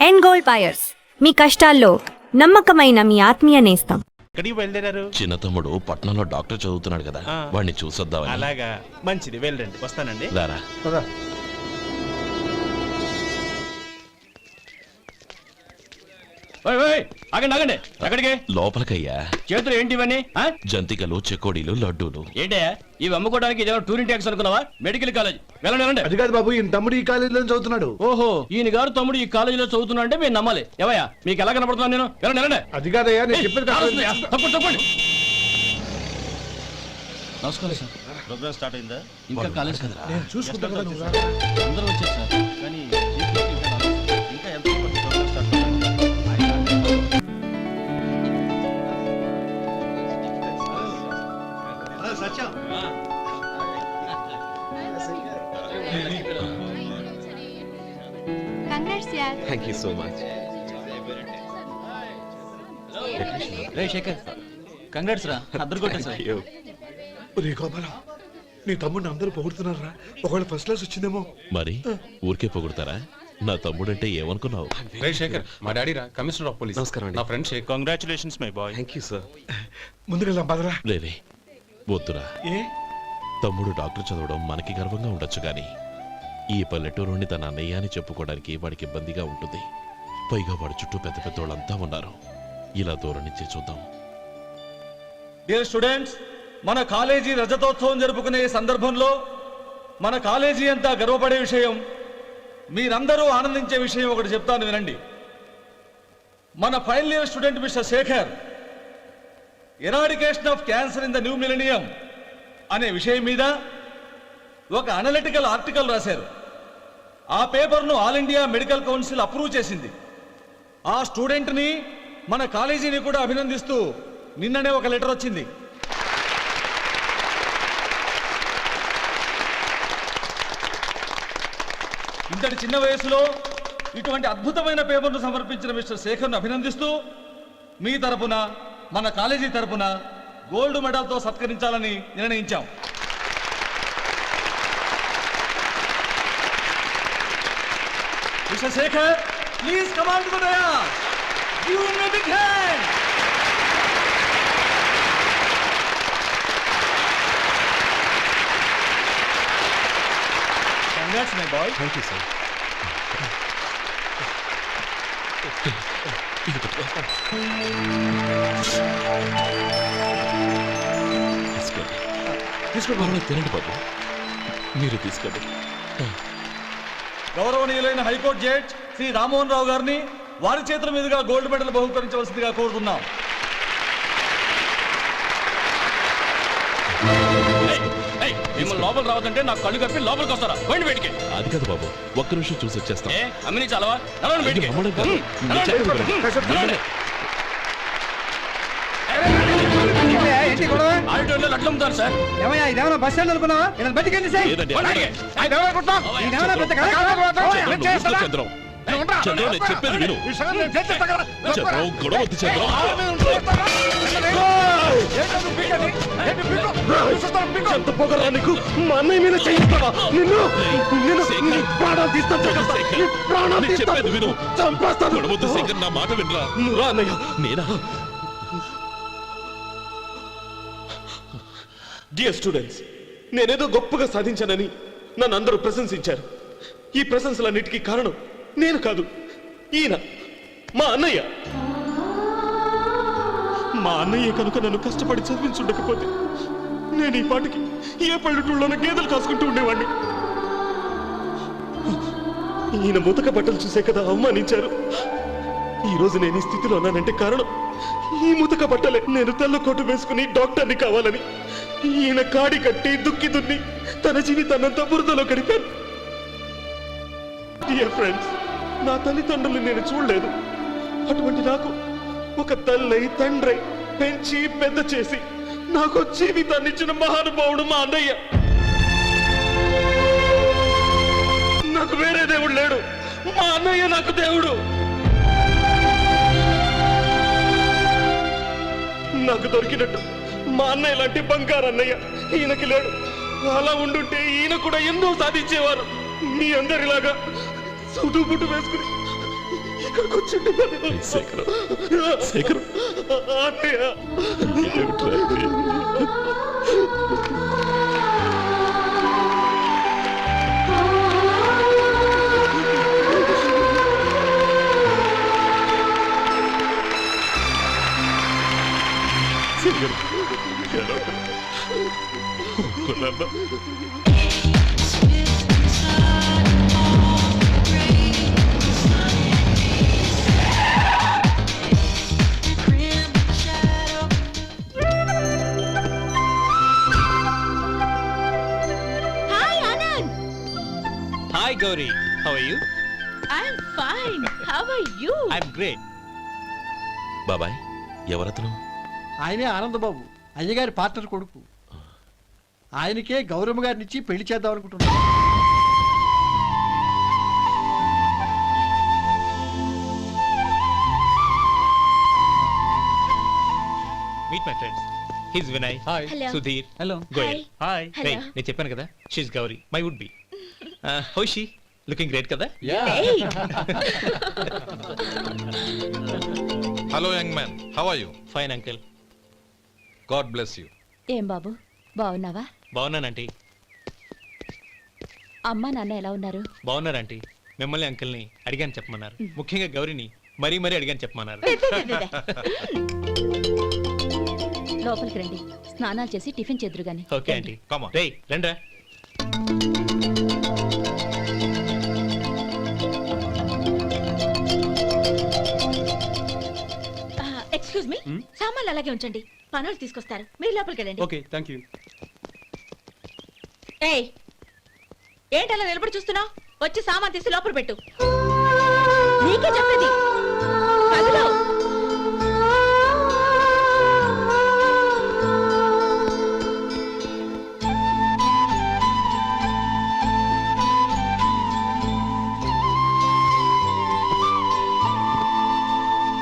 End gold buyers, మీ కష్టాల్లో నమ్మకమైన మీ ఆత్మీయ నేస్తం. ఎక్కడికి బయలుదేరారు? చిన్న తమ్ముడు పట్నంలో డాక్టర్ చదువుతున్నాడు కదా, వాడిని చూసొద్దామని. అలాగా, మంచిది, వెళ్ళండి. వస్తానండి. రారా. ఆగండి ఆగండి, ఎక్కడికి? లోపలికయ్యా. చేతులు ఏంటి ఇవన్నీ? జంతికలు, చెకోడీలు, లడ్డూలు. ఏంటయ్యా ఇవి అమ్ముకోవడానికి ఇదేమో టూరింగ్ ట్యాక్స్ అనుకున్నావా? మెడికల్ కాలేజ్, వెళ్ళండి వెళ్ళండి. అది కాదు బాబు, ఈయన తమ్ముడు ఈ కాలేజీలో చదువుతున్నాడు. ఓహో, ఈయన గారు తమ్ముడు ఈ కాలేజీలో చదువుతున్నా అంటే మేము నమ్మాలి. ఏవయ్యా మీకు ఎలా కనపడుతున్నాను నేను? వెళ్ళండి వెళ్ళండి. అది కాదయ్యా, నేను చెప్పేది తప్పండి తప్పండి. నమస్కారం సార్. ప్రోగ్రామ్ స్టార్ట్ అయిందా? ఇంకా కాలేజ్ కదా, చూసుకుంటా కదా. అందరూ వచ్చారు సార్. కానీ ఇంకా ఎంత ప్రోగ్రామ్ స్టార్ట్ అవ్వాలి? Congrats, yaar. Thank you so much. రే శేఖర్, కంగ్రాట్స్ రా, అద్దరు కొట్టా సార్. రే గోపాలం, నీ తమ్ముడిని అందరూ పొగుడుతున్నారా? ఒకవేళ ఫస్ట్ క్లాస్ వచ్చిందేమో. మరి ఊరికే పొగుడతారా? నా తమ్ముడంటే ఏమనుకున్నావు? రే శేఖర్, మా డాడీ రా, కమిషనర్ ఆఫ్ పోలీస్. నమస్కారం అండి. నా friend Shekhar. Congratulations my boy. Thank you sir. ముందుకెళ్దాం పదరా. లేదే, వద్దురా. ఏ తమ్ముడు డాక్టర్ చదవడం మనకి గర్వంగా ఉండొచ్చు, కానీ ఈ పల్లెటూరుని తన అన్నయ్య అని చెప్పుకోవడానికి వాడికి ఇబ్బందిగా ఉంటుంది. పైగా వాడి చుట్టూ పెద్ద పెద్దోళ్ళంతా ఉన్నారు. ఇలా దూరం నుంచి చూద్దాం. డియర్ స్టూడెంట్స్, మన కాలేజీ రజతోత్సవం జరుపుకునే ఈ సందర్భంలో మన కాలేజీ అంతా గర్వపడే విషయం, మీరందరూ ఆనందించే విషయం ఒకటి చెప్తాను వినండి. మన final year student mister Shekhar eradication of cancer in the new millennium అనే విషయం మీద ఒక అనలిటికల్ ఆర్టికల్ రాశారు. ఆ పేపర్ను all India medical council approve చేసింది. ఆ స్టూడెంట్ని, మన కాలేజీని కూడా అభినందిస్తూ నిన్ననే ఒక లెటర్ వచ్చింది. ఇంతటి చిన్న వయసులో ఇటువంటి అద్భుతమైన పేపర్ను సమర్పించిన మిస్టర్ శేఖర్ను అభినందిస్తూ మీ తరపున, మన కాలేజీ తరపున గోల్డ్ మెడల్తో సత్కరించాలని నిర్ణయించాం. Mister Shekhar, please come on to the dais. Give him a big hand. Congrats my boy. Thank you sir. తీసుకోండి, తినండి బాబు. మీరు తీసుకోండి. గౌరవనీయులైన హైకోర్టు జడ్జ్ శ్రీ రామ్మోహన్ రావు గారిని వారి చేతుల మీదుగా గోల్డ్ మెడల్ బహుకరించవలసిందిగా కోరుతున్నాం. మిమ్మల్ని లోపల రావద్దంటే నాకు కళ్ళు కప్పి లోపలికి వస్తారా? పోయింది బయటికి. అది కాదు బాబు, ఒక్క నిమిషం చూసి వచ్చేస్తాం. అమ్మిని చాలవా? నడవండి బయటికి. రమ్మడం కాదు. నేను చెప్పేది వినండి. ఆడిటోరియంలో లడ్లు అమ్ముతారు సార్. లేదండి, చంద్రం, చంద్రం, నేను చెప్పేది విను. చంద్రం, గొడవ వద్దు చంద్రం. ఎంత పొగరా నీకు? మా అన్నయ్య మీద చేయిస్తావా? చెప్పేది విను. గొడవద్దు శేఖర్, నా మాట వినరా. నువ్వు అన్నయ్య. నేనా? డియర్ స్టూడెంట్స్, నేనేదో గొప్పగా సాధించానని నన్ను అందరూ ప్రశంసించారు. ఈ ప్రశంసలన్నిటికీ కారణం నేను కాదు, ఈయన మా అన్నయ్య. మా అన్నయ్య కనుక నన్ను కష్టపడి చదివించుండకపోతే నేను ఈ పాటికి ఏ పల్లెటూళ్ళలోనూ గేదెలు కాసుకుంటూ ఉండేవాడిని. ఈయన ముతక బట్టలు చూసే కదా అవమానించారు. ఈ రోజు నేను ఈ స్థితిలో ఉన్నానంటే కారణం ఈ ముతక బట్టలే. నేను తెల్ల కోటు వేసుకుని డాక్టర్ని కావాలని ఈయన కాడి కట్టి దుక్కి దున్ని తన జీవితాన్నంతా బురదలో గడిపాను. డియర్ ఫ్రెండ్స్, నా తల్లిదండ్రులు నేను చూడలేదు. అటువంటి నాకు ఒక తల్లై తండ్రై పెంచి పెద్ద చేసి నాకు జీవితాన్ని ఇచ్చిన మహానుభావుడు మా అన్నయ్య. నాకు వేరే దేవుడు లేడు, మా అన్నయ్య నాకు దేవుడు. నాకు దొరికినట్టు మా అన్నయ్య లాంటి బంగారు అన్నయ్య ఈయనకి లేడు. అలా ఉండుంటే ఈయన కూడా ఎన్నో సాధించేవారు. మీ అందరిలాగా సౌటు బుట్టు వేసుకుని ఇక్కడికి వచ్చుంటున్నాను. శేఖరం శేఖరం అన్నయ్య ఏమిట్రా ఇది? శేఖరం ఏడవకు. ఊరుకో నాన్న. Hi Anand. Hi Gauri, how are you? I'm fine. How are you? I'm great. బాబాయ్ ఎవరతను? ఆయనే ఆనందబాబు, అయ్యగారి పార్ట్నర్ కొడుకు. ఆయనకే గౌరమ్మ గారిని ఇచ్చి పెళ్లి చేద్దాం అనుకుంటున్నాను. Meet my friends. He's Vinay. Hi. Hello. Sudhir. Hello. Goyal. Hi. రే, Hello. నేను చెప్పాను కదా, she's Gauri, my would be. How she? Looking great కదా? Hello young man, how are you? Fine uncle. God bless you. ఏం బాబు, బాగున్నావా? బాగున్నానంటీ. అమ్మా నాన్న ఎలా ఉన్నారు? బాగున్నారంటీ. మిమ్మల్ని అంకుల్ని అడిగాను చెప్పమన్నారు. ముఖ్యంగా గౌరీని మరీ మరీ అడిగాను చెప్పమన్నారు. లోపలికి రండి, స్నానాలు చేసి టిఫిన్ చేద్దురు గాని. Okay aunty. Come on. రేయ్ రండ్రా. ఎక్స్క్యూజ్ మీ, సామాన్లు అలాగే ఉంచండి, పనులు తీసుకొస్తారు. మీరు లోపలికి వెళ్ళండి. Okay, thank you. ఏయ్, ఏంటి అలా నిలబడి చూస్తున్నావు? వచ్చి సామాన్ తీసి లోపల పెట్టు. నీకే చెప్పేది.